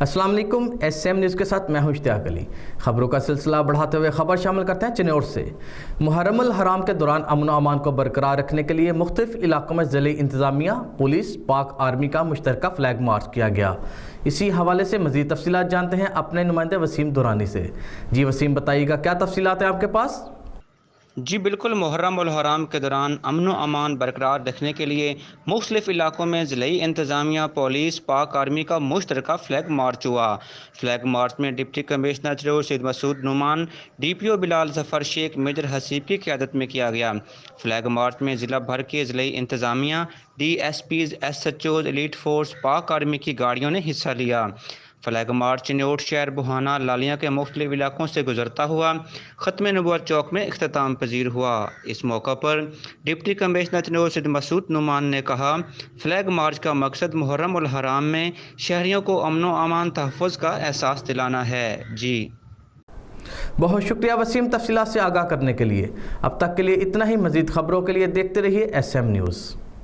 अस्सलाम वालेकुम। SM news के साथ मैं हूं इश्तियाक अली। खबरों का सिलसिला बढ़ाते हुए खबर शामिल करते हैं चिन्नौर से। मुहर्रमुल हराम के दौरान अमन व अमान को बरकरार रखने के लिए मुख्तलिफ इलाकों में ज़िले इंतज़ामिया, पुलिस, पाक आर्मी का मुश्तरका फ्लैग मार्च किया गया। इसी हवाले से मज़ीद तफसीलात जानते हैं अपने नुमाइंदे वसीम दुरानी से। जी वसीम, बताइएगा क्या तफसीलात हैं आपके पास? जी बिल्कुल, मुहर्रम उल हराम के दौरान अमन व अमान बरकरार रखने के लिए मुख्तलिफ इलाकों में ज़िलई इंतज़ामिया, पुलिस, पाक आर्मी का मुश्तरका फ्लैग मार्च हुआ। फ्लैग मार्च में डिप्टी कमिश्नर चिन्नौर सैयद मसूद नुमान, DPO बिलाल ज़फ़र शेख, मेजर हसीब की क़यादत में किया गया। फ्लैग मार्च में ज़िला भर के ज़िलई इंतज़ामिया, DSPs, SHOs, एलीट फोर्स, पाक आर्मी की गाड़ियों ने हिस्सा लिया। फ्लैग मार्च चिन्नौर शहर, बुहाना, लालिया के मुख्तलिफ इलाकों से गुजरता हुआ ख़त्म नबुव्वत चौक में इख्तिताम पजीर हुआ। इस मौका पर डिप्टी कमिश्नर चिन्नौर सैयद मसूद नुमान ने कहा, फ्लैग मार्च का मकसद मुहर्रम उल हराम में शहरियों को अमन व अमान तहफ़्फ़ुज़ का एहसास दिलाना है। जी बहुत शुक्रिया वसीम, तफसीलात से आगाह करने के लिए। अब तक के लिए इतना ही। मज़ीद खबरों के लिए देखते रहिए SM न्यूज़।